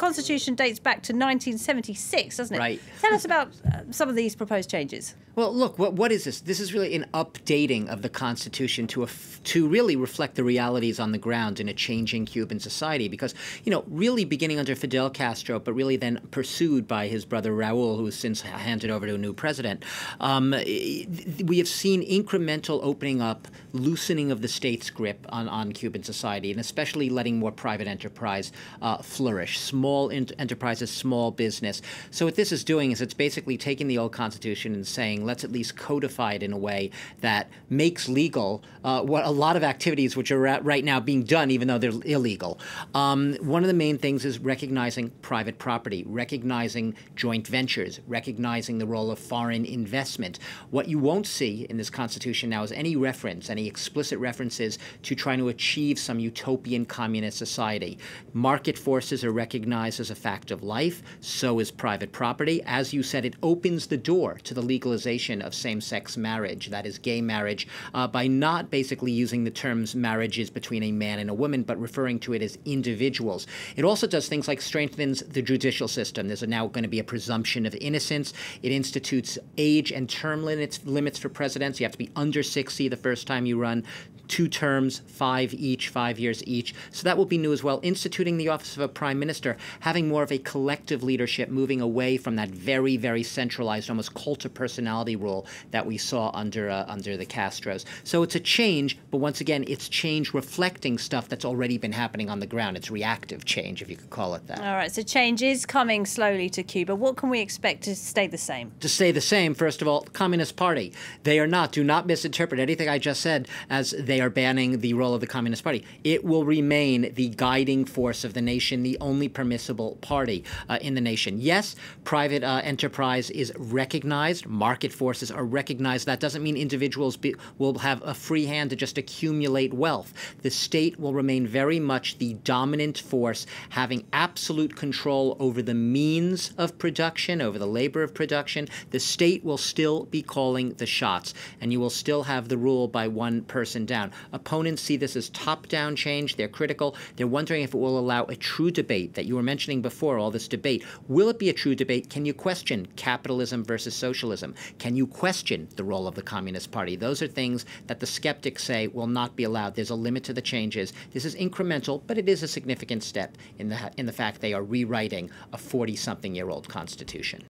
Constitution dates back to 1976, doesn't it? Right. Tell us about some of these proposed changes. Well, look, what is this? This is really an updating of the Constitution to really reflect the realities on the ground in a changing Cuban society. Because, really beginning under Fidel Castro, but really then pursued by his brother Raul, who was since handed over to a new president, we have seen incremental opening up, loosening of the state's grip on Cuban society, and especially letting more private enterprise flourish, small enterprises, small business. So what this is doing is it's basically taking the old Constitution and saying, let's at least codify it in a way that makes legal what a lot of activities which are right now being done, even though they're illegal. One of the main things is recognizing private property, recognizing joint ventures, recognizing the role of foreign investment. What you won't see in this Constitution now is any reference, any explicit references to trying to achieve some utopian communist society. Market forces are recognized as a fact of life. So is private property. As you said, it opens the door to the legalization of same-sex marriage, that is gay marriage, by not basically using the terms marriages between a man and a woman, but referring to it as individuals. It also does things like strengthens the judicial system. There's now going to be a presumption of innocence. It institutes age and term limits for presidents. You have to be under 60 the first time you run. 2 terms, 5 years each. So that will be new as well. Instituting the office of a prime minister, having more of a collective leadership, moving away from that very, very centralized, almost cult of personality rule that we saw under the Castros. So it's a change, but once again, it's change reflecting stuff that's already been happening on the ground. It's reactive change, if you could call it that. All right, so change is coming slowly to Cuba. What can we expect to stay the same? To stay the same, first of all, Communist Party. They are not, do not misinterpret anything I just said as they are banning the role of the Communist Party. It will remain the guiding force of the nation, the only permissible party in the nation. Yes, private enterprise is recognized. Market forces are recognized. That doesn't mean individuals will have a free hand to just accumulate wealth. The state will remain very much the dominant force, having absolute control over the means of production, over the labor of production. The state will still be calling the shots, and you will still have the rule by one person down. Opponents see this as top-down change. They're critical. They're wondering if it will allow a true debate that you were mentioning before, all this debate. Will it be a true debate? Can you question capitalism versus socialism? Can you question the role of the Communist Party? Those are things that the skeptics say will not be allowed. There's a limit to the changes. This is incremental, but it is a significant step in the fact they are rewriting a 40-something-year-old Constitution.